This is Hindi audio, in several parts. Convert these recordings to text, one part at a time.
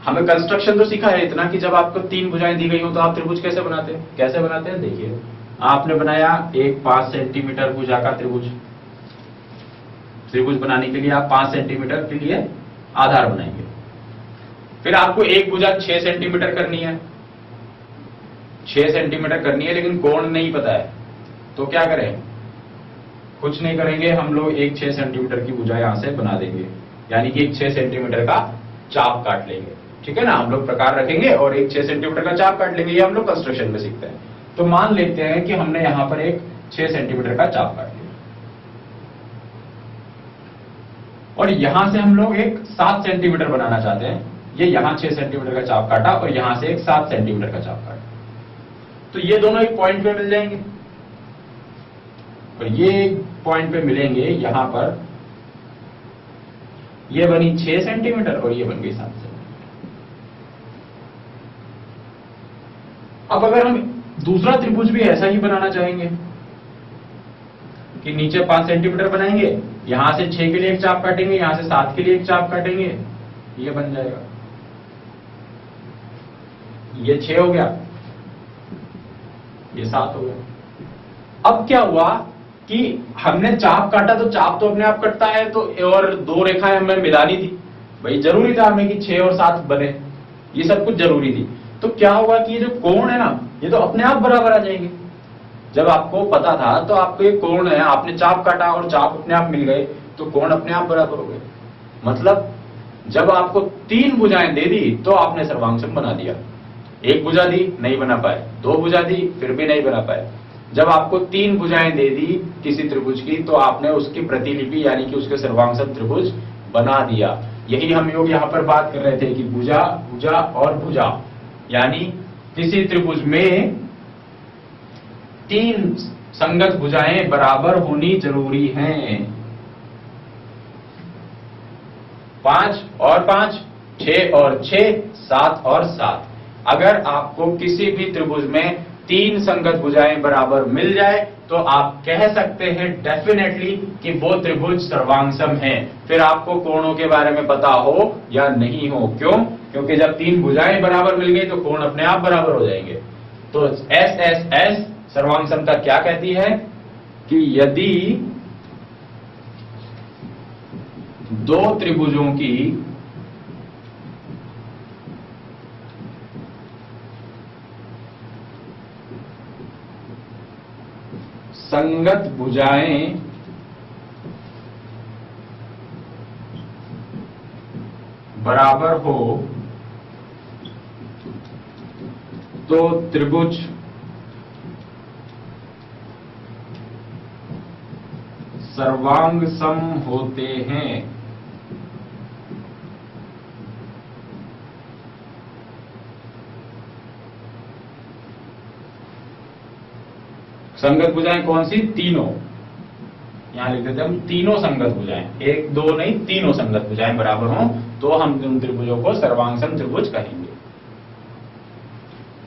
हमें कंस्ट्रक्शन तो सिखा है इतना कि जब आपको 3 भुजाएं दी गई हो तो आप त्रिभुज कैसे बनाते हैं? कैसे बनाते हैं देखिए, आपने बनाया एक 5 सेंटीमीटर भुजा का त्रिभुज। त्रिभुज बनाने के लिए आप 5 सेंटीमीटर के लिए आधार बनाएंगे। फिर आपको एक भुजा 6 सेंटीमीटर करनी है, 6 सेंटीमीटर करनी है, लेकिन कोण नहीं पता है, तो क्या करें? कुछ नहीं करेंगे, हम लोग एक 6 सेंटीमीटर की भुजा यहां से बना देंगे, यानी कि एक 6 सेंटीमीटर का चाप काट लेंगे। ठीक है ना, हम लोग प्रकार रखेंगे और एक 6 सेंटीमीटर का चाप काट लेंगे। ये हम लोग कंस्ट्रक्शन में सीखते हैं। तो मान लेते हैं कि हमने यहां पर एक 6 सेंटीमीटर का चाप काट लिया और यहां से हम लोग एक 7 सेंटीमीटर बनाना चाहते हैं। ये यहां 6 सेंटीमीटर का चाप काटा और यहां से एक 7 सेंटीमीटर का चाप काटा, तो ये दोनों एक पॉइंट पे मिल जाएंगे और ये एक पॉइंट पे मिलेंगे। यहां पर ये बनी 6 सेंटीमीटर और ये बन गई 7 सेंटीमीटर। अब अगर हम दूसरा त्रिभुज भी ऐसा ही बनाना चाहेंगे कि नीचे 5 सेंटीमीटर बनाएंगे, यहां से 6 के लिए एक चाप काटेंगे, यहां से 7 के लिए एक चाप काटेंगे, ये बन जाएगा। ये 6 हो गया, ये 7 हो गया। अब क्या हुआ कि हमने चाप काटा, तो चाप तो अपने आप कटता है, तो और 2 रेखाएं हमें मिलानी थी। भाई जरूरी था हमें कि 6 और 7 बने, ये सब कुछ जरूरी थी। तो क्या होगा कि ये जो कोण है ना, ये तो अपने आप बराबर आ जाएंगे। जब आपको पता था तो आपको ये कोण है, आपने चाप काटा और चाप अपने आप मिल गए, तो कोण अपने आप बराबर हो गए। मतलब जब आपको 3 भुजाएं दे दी तो आपने सर्वांगसम बना दिया। एक भुजा दी, नहीं बना पाए, 2 भुजा दी, फिर भी नहीं बना पाए। जब आपको 3 भुजाएं दे दी किसी त्रिभुज की, तो आपने उसकी प्रतिलिपि यानी कि उसके सर्वांगसम त्रिभुज बना दिया। यही हम लोग यहां पर बात कर रहे थे कि भुजा, भुजा और भुजा, यानी किसी त्रिभुज में 3 संगत भुजाएं बराबर होनी जरूरी हैं। 5 और 5, 6 और 6, 7 और 7। अगर आपको किसी भी त्रिभुज में 3 संगत भुजाएं बराबर मिल जाए तो आप कह सकते हैं डेफिनेटली कि वो त्रिभुज सर्वांगसम है। फिर आपको कोणों के बारे में पता हो या नहीं हो। क्यों? क्योंकि जब 3 भुजाएं बराबर मिल गई तो कोण अपने आप बराबर हो जाएंगे। तो एस एस एस सर्वांगसमता क्या कहती है कि यदि 2 त्रिभुजों की संगत भुजाएं बराबर हो तो त्रिभुज सर्वांगसम होते हैं। संगत भुजाएं कौन सी? तीनों। यहां लिख देते हैं हम, तीनों संगत भुजाएं, 1 2 नहीं, तीनों संगत भुजाएं बराबर हों तो हम उन त्रिभुजों को सर्वांगसम त्रिभुज कहेंगे।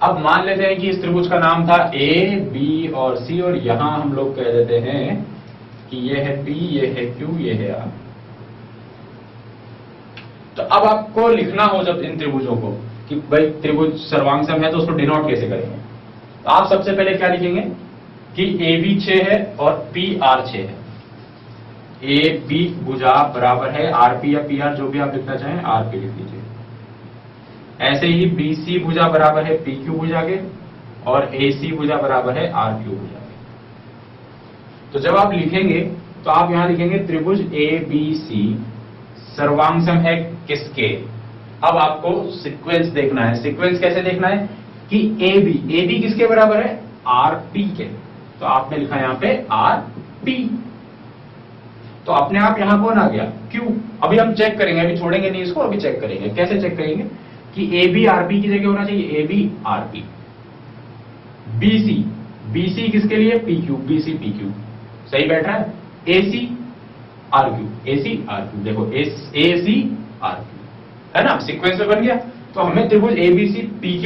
अब मान लेते हैं कि इस त्रिभुज का नाम था ए, बी और सी, और यहां हम लोग कह देते हैं कि ये है पी, ये है क्यू, ये है आर। तो अब आपको लिखना हो जब इन त्रिभुजों को कि भाई त्रिभुज सर्वांगसम है तो उसको डिनोट कैसे करेंगे, तो आप सबसे पहले क्या लिखेंगे कि ए बी 6 है और पी आर 6 है। ए बी भुजा बराबर है आर पी या पी आर, जो भी आप लिखना चाहें, आर पी लिख लीजिए। ऐसे ही बी सी भुजा बराबर है पी क्यू भुजा के, और ए सी भुजा बराबर है आर क्यू भुजा के। तो जब आप लिखेंगे तो आप यहां लिखेंगे त्रिभुज ए बी सी सर्वांगसम है किसके। अब आपको सीक्वेंस देखना है। सीक्वेंस कैसे देखना है कि ए बी किसके बराबर है? आर पी के। तो आपने लिखा यहां पे आर पी, तो अपने आप यहां कौन आ गया? क्यू। अभी हम चेक करेंगे, अभी छोड़ेंगे नहीं इसको, अभी चेक करेंगे। कैसे चेक करेंगे कि ए बी आर पी की जगह होना चाहिए A B R P. B C किसके लिए? P Q, B C P Q, सही बैठ रहा है। A C R Q, A C R Q, देखो ए सी आर क्यू, है ना, सीक्वेंस में बन गया। तो हमें त्रिभुज A B C P Q